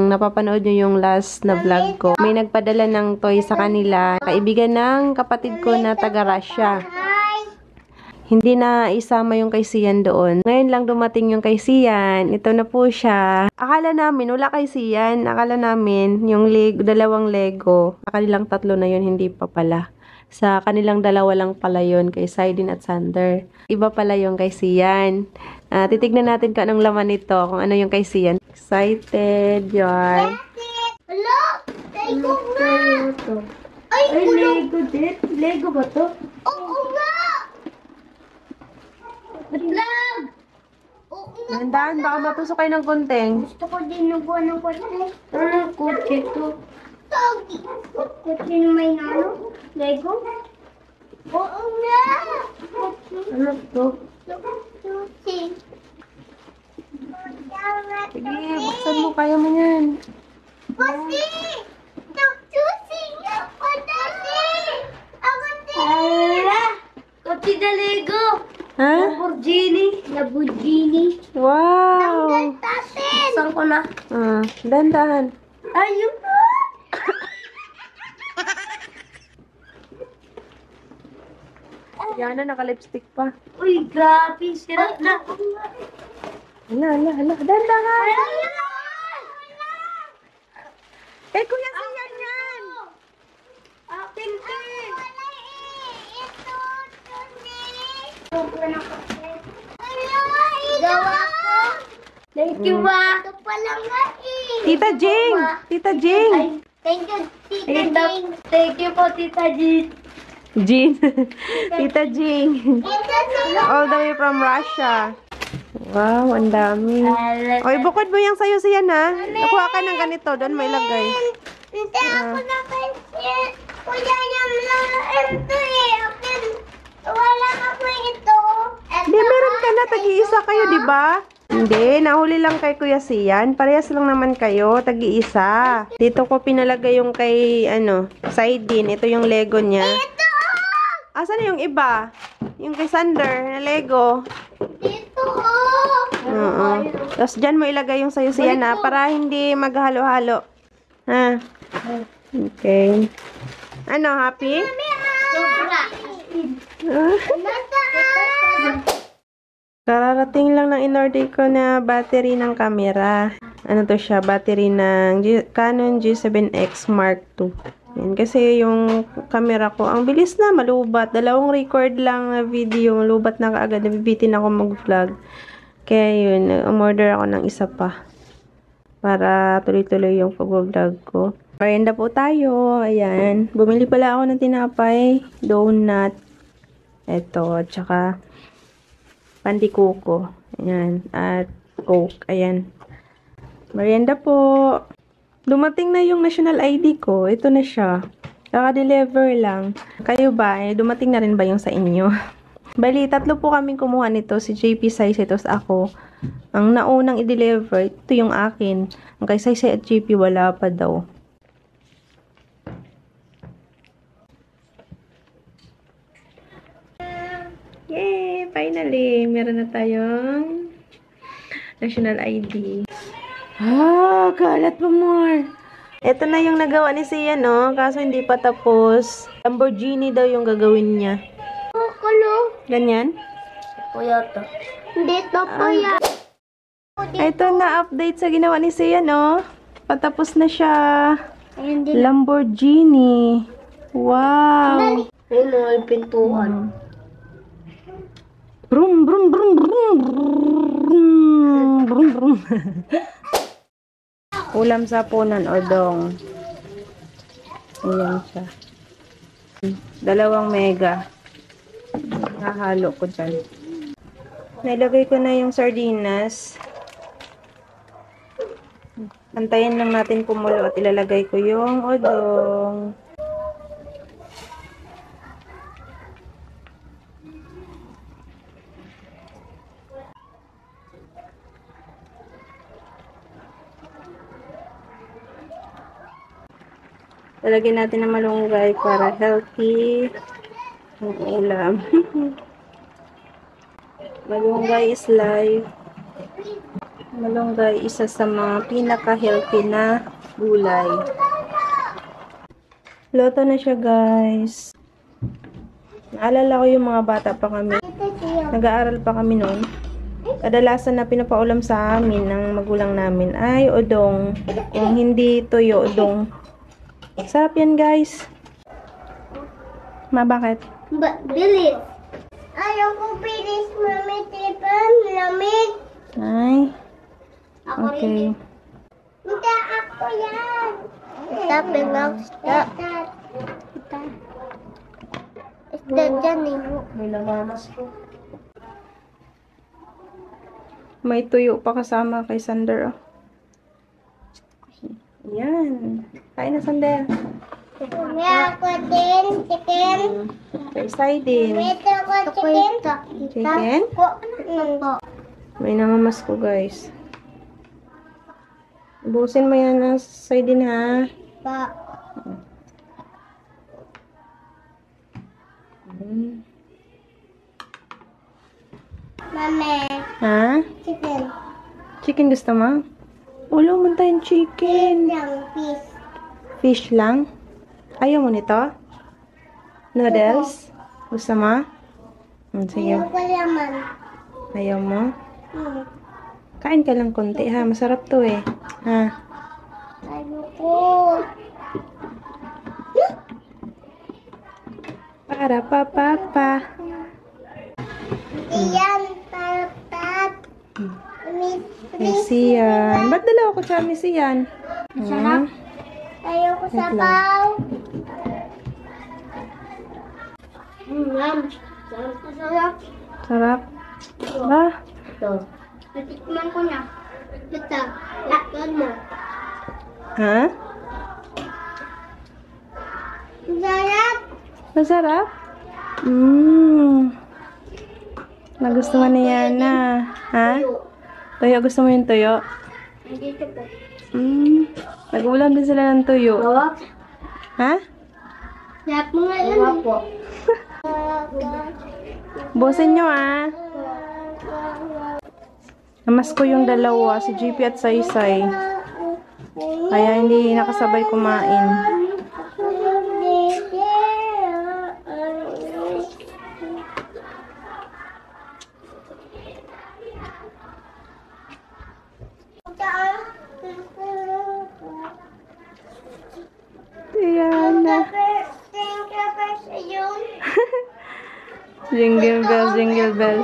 kung napapanood nyo yung last na vlog ko, may nagpadala ng toy sa kanila. Kaibigan ng kapatid ko na taga-Russia. Hindi na isama yung kay Sian doon. Ngayon lang dumating yung kay Sian. Ito na po siya. Akala namin, wala kay Sian. Akala namin, yung dalawang Lego. Sa kanilang tatlo na yun, hindi pa pala. Sa kanilang dalawa lang pala yun, kay Saidin at Sander. Iba pala yung kay Sian. Titignan natin kung anong laman nito, kung ano yung kay Sian. Excited, yarn. Hello? Lego nga! Ay, Lego din? Lego ba to? Oo nga! Vlog! Oo nga! Nandahan, baka matusok kayo ng kunting. Gusto ko din nubuan ng kotse. Ano kotse to? Togi! Kotse na may nano? Lego? Oo nga! Ano to? Kotse. Sige, buksan mo, kaya mo yan. Kasi! Kotse nga pa dali! Ako din! Ala! Kotse na Lego! Ha? Lamborghini. Wow! Tatin! Saan ko na? Dandahan. Ayun na! Yan na, naka-lipstick pa. Uy, grabe. Sira na. Hala. Dandahan. Wala! Eh, kuya, Sian yan! Akin din! Wala eh! Ito! Gawa ko! Thank you, ma! Ito pala nga eh! Tita Jing! Tita Jing! Ay, thank you, Tita Jing! Thank you po, Tita Jing! Jing! Tita Jing! Tita Jing! All the way from Russia. Wow, ang dami. Oy, bukod mo yung sayo siyan ha. Nakuha ka ng ganito, doon mo ilagay. Hindi ako napansin. Kuya yung ito eh. Wala ako ito. Hindi, meron ka na. Tag-iisa kayo, di ba? Hindi, nahuli lang kay Kuya Sian. Parehas lang naman kayo. Tag-iisa. Dito ko pinalagay yung kay, Saidin. Ito yung Lego niya. Ito! Asan yung iba? Yung kay Sander na Lego. Dito! Oo. Tapos dyan mo ilagay yung sayo siyan ha. Para hindi maghalo-halo. Ha? Okay. Ano, happy? Sobra. Nasaan? Kararating lang ng in-order ko na battery ng camera. Ano to siya? Battery ng Canon G7X Mark II. Yan, kasi yung camera ko, ang bilis na, malubat. 2 record lang na video, malubat na kaagad. Nabibitin ako mag-vlog. Kaya yun, umorder ako ng isa pa. Para tuloy-tuloy yung pag-vlog ko. Merienda po tayo. Ayan. Bumili pala ako ng tinapay, donut, eto, tsaka pandikuko. Ayan. At coke. Ayan. Merienda po. Dumating na yung national ID ko. Ito na siya. Kaka-deliver lang. Kayo ba? Dumating na rin ba yung sa inyo? Bali, 3 po kaming kumuha nito. Si JP Size, ito ako. Ang naunang i-deliver, ito yung akin. Ang kay Size at JP, wala pa daw. Yay! Finally! Meron na tayong national ID. Kalat pa more. Ito na yung nagawa ni Sian, no? Kaso hindi pa tapos. Lamborghini daw yung gagawin niya. Kulo. Ganyan? Kuya to. Dito po yan. Ito na update sa ginawa ni Sian, no? Patapos na siya. Ayun din. Lamborghini. Wow. Ayun o, yung pintuan. Brum, brum, brum, brum, brum, brum, brum. Ulam sa punan o dong. Ayan siya. 2 mega. Nahalo ko dyan. Nailagay ko na yung sardinas. Antayin lang natin kumulo at ilalagay ko yung odong. Lalagyan natin ng malunggay para healthy ang ulam. Malunggay is life. Malunggay, isa sa mga pinaka-healthy na gulay. Luto na siya, guys. Naalala ko yung mga bata pa kami. Nag-aaral pa kami noon. Kadalasan na pinapaulam sa amin ng magulang namin ay udong. Kung hindi tuyo, udong. Sarap yan, guys. Bakit? Bilis. Ayaw ko bilis, mami. Tipan, lamig. Ay. Ako Okay. rin. Hindi ako yan. Tapi lang. Isda dyan eh. May namamas ko. May tuyo pa kasama kay Sander. Oh. Yan. Kain na, Sander. May ako din, chicken. Kay Sai din. May ako chicken. Chicken? May namamas ko, guys. Ubusin mo yan na Sai din, ha? Pa. Mami, Ha? chicken. Chicken gusto mo? Ulo mo tayong chicken. Lang, fish. Fish lang? Ayaw mo nito? Noodles? Gusto mo? Sige. Ayaw ko laman. Ayaw mo? Kain ka lang konti, ha? Masarap to, eh. Ha? Ayaw ko. Para pa. Iyan, tarap. May siyan. Ba't dalawa ko siya may siyan? Sarap. Ayaw ko sabaw. Ma'am. Sarap. Sarap. Ba? Ito. Natikman ko na. Ito. Lakad mo. Ha? Sarap. Masarap? Nagustuhan ni Yana. Ha? Tuyo, gusto mo yung tuyo? Dito po. Nag-ulam din sila ng tuyo. Sarap. Ha? Sarap mo nga yun. Sarap po. Bosin nyo, ah. Namas ko yung dalawa, si JP at Saysay. Kaya hindi nakasabay kumain. Yana. Jingle bell, jingle bell.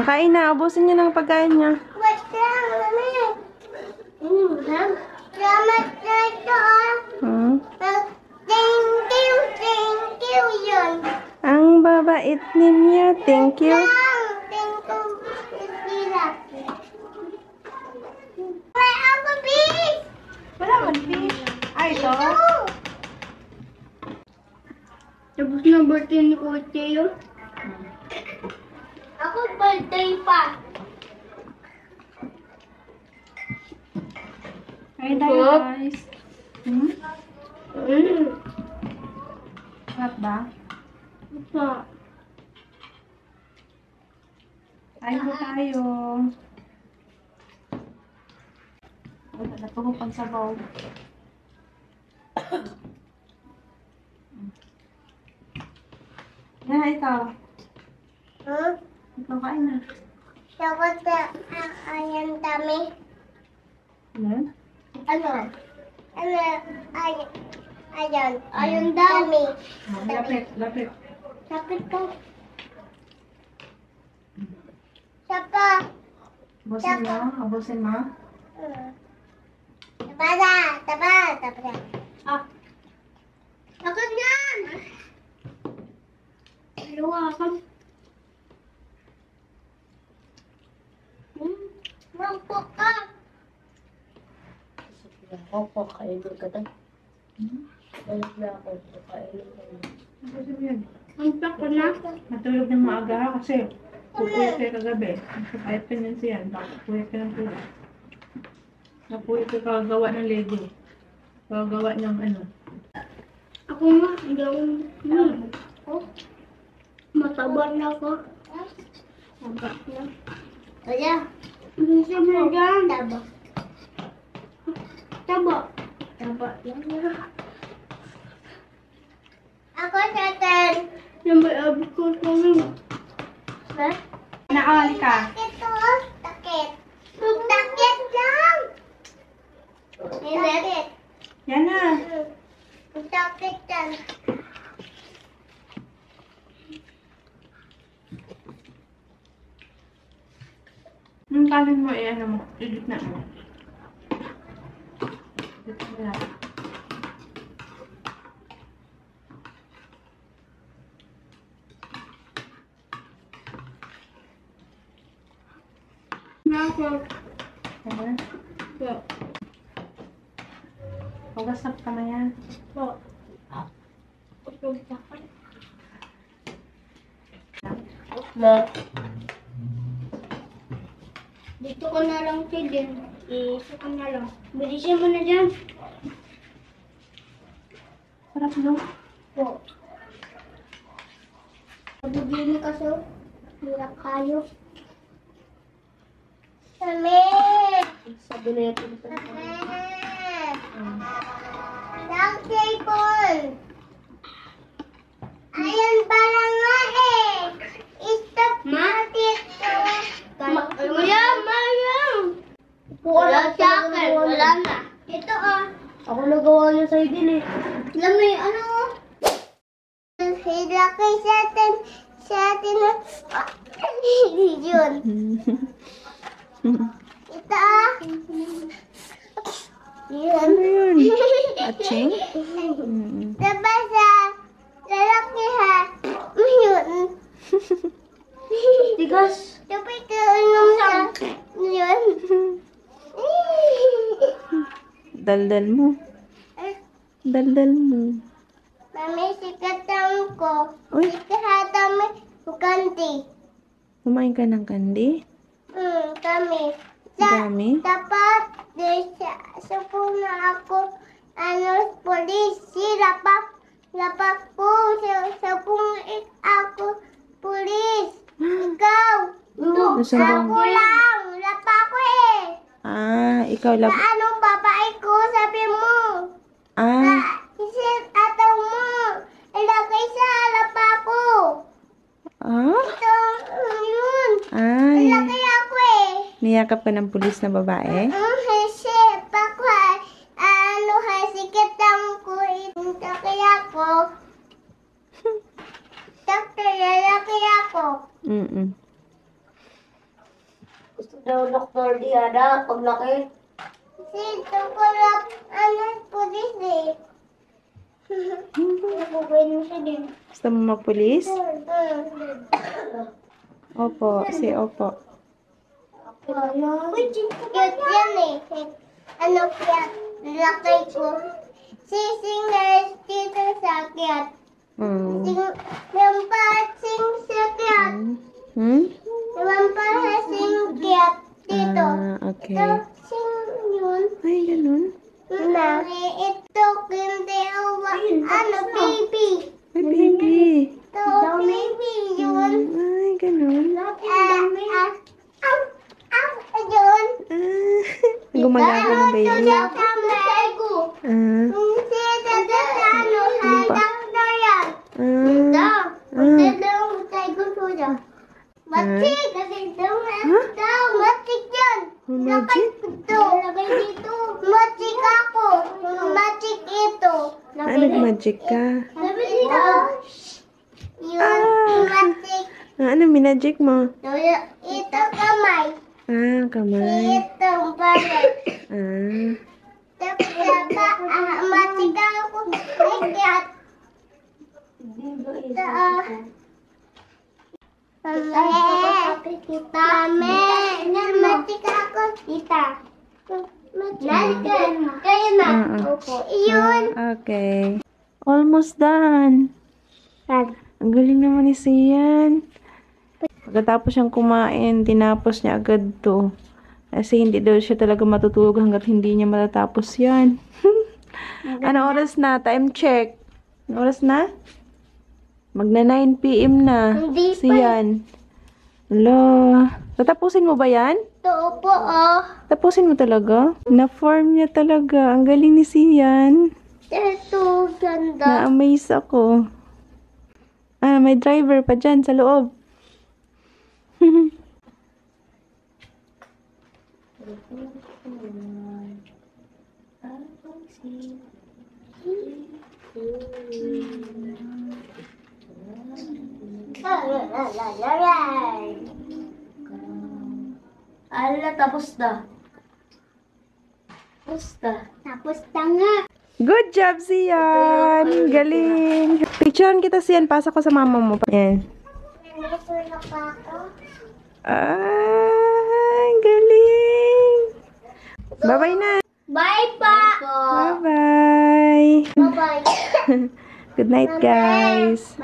Kain na, ubusin niyo ng pagkain niya. Salamat na ito. Thank you yun. Ang babait ninyo. Thank you. Thank you. May ako, fish. Wala man fish. Ay, ito? Tapos na birthday ni Kuya yun. Ako birthday pa. Ay, tayo guys. Sarap ba? Ito. Tayo po tayo. Wala po kong pansabaw. Yan, ikaw. Ikaw kain na. Tapos na ayan dami. Ano? Ano? Ayan. Ayan dami. Lapit. Sapit ka. Sapa. Abusin mo. Taba. Takot yan! Luwakan. Mangkok ka. Opo, kainin ka tayo. Balik na ako. Kainin ka na. Abusin mo yun. Mangkok ka na. Matulog ng maaga ha kasi pupuyat kayo kagabi. Kahit pinansiyan, bakit pupuyat ka ng pula. Ako ito kagawa ng Lego. Kagawa ng ano. Ako nga, hindi ako. Oh, mataba na ako. Taba na. Kaya, gusto mo dyan? Taba. Taba. Taba lang. Ako sa ten. Yung may abot ko sa mga. Ha? Naawali ka. Ito, takit. Takit lang. Takit. Yan na. Takit lang. Yung kanin mo, ano mo, edit na mo. Edit mo na. Nako. Ayan. Po. Pagasap ka na yan. Po. Ito takit. Ma. Dito ko na lang tigil. Isa ko na lang. Bilisin mo na dyan. Sarap, no? Po. Pabigyan kasi. Hirap kayo. Sami! Sabi na ito. Sami! Lang table! Ayan pala nga eh! Stop natin ito! Mayam! Wala sa akin. Wala na. Ito ah. Ako nagawa niya sa'yo din eh. Alam mo yung ano? Hilakay sa atin yun. Ito ah. Yun. Ano yun? Atching? Diba sa lalaki ha? Yun. Tigas. Diba ito anong sa yun? Daldal mo. Daldal mo. Mami, sikatan ko. Uy, Sikatan mo kanti. kumain ka ng candy? Kami. Dami? Dapat sa puna ako, polis. Lapak ko. Sa puna ako, polis. Ikaw. Nasumbong. Ako lang. Lapak ko eh. Ah, ikaw Sa lab... anong babae ko, sabi mo. Ah, Isin ataw mo. Ilagay sa lapak ko. ah? Ito, yun. Ay, Ilagay ako eh. niyakap ka ng pulis na babae? Kasi, pakwa, sikat ang ko, kaya ako. Doktor, lalaki ako. Mm-mm. Gusto daw doktor di ada paglaki. Si Tukulak, pulis eh. Nabubuhay mo siya din. Gusto mo mapulis? Opo, si Opo. Uy, cute yan eh. Kaya, lakay ko. Singer dito sa kiyat. Mm. Yung pasing sa kiyat. Hmm? Yung pasing kiyat dito. Ah, okay. Ito, sing yun. Ay, ganun. Na, ito, hindi awa. Baby. Ay, baby. Ito, baby yun. Ay, ganun. Yun. Ah, gumagana ng baby. Sa kamay ko. Ah, Hindi, hadak na yan. ah, Matik! Matik yan! oh, magic? Ito! Lagay dito! Matik ako! Matik ito! Ah, nag-magic ka. Sabi dito! Yun! Matik! Ah, ano minagic mo? Ito kamay! Ah, kamay. Ito balat! Ah, Matik ako! Ay, kat! Ito Tame, matik ako, tita. Kayo na. Opo. Iyon. okay. Almost done. Ang galing naman ni Sian. Pagkatapos siyang kumain, tinapos niya agad to. Kasi hindi daw siya talaga matutulog hanggat hindi niya matatapos yan. Ano oras na? Time check. Ano oras na? Magna 9 PM na. Hindi pa. Siyan. Hello. Tatapusin mo ba yan? Ito po, oh. Tapusin mo talaga? Na-form niya talaga. Ang galing ni Sian. Ito, ganda. Na-amaze ako. Ah, may driver pa dyan sa loob. Ala, tapos na. Tapos na. Tapos na nga. Good job, Sian! Galing! Picturean kita, Sian. Pasa ko sa mama mo. Yan. Nandito na pa ako. Ay, galing! Bye-bye na! Bye pa! Bye-bye! Bye-bye. Good night, guys!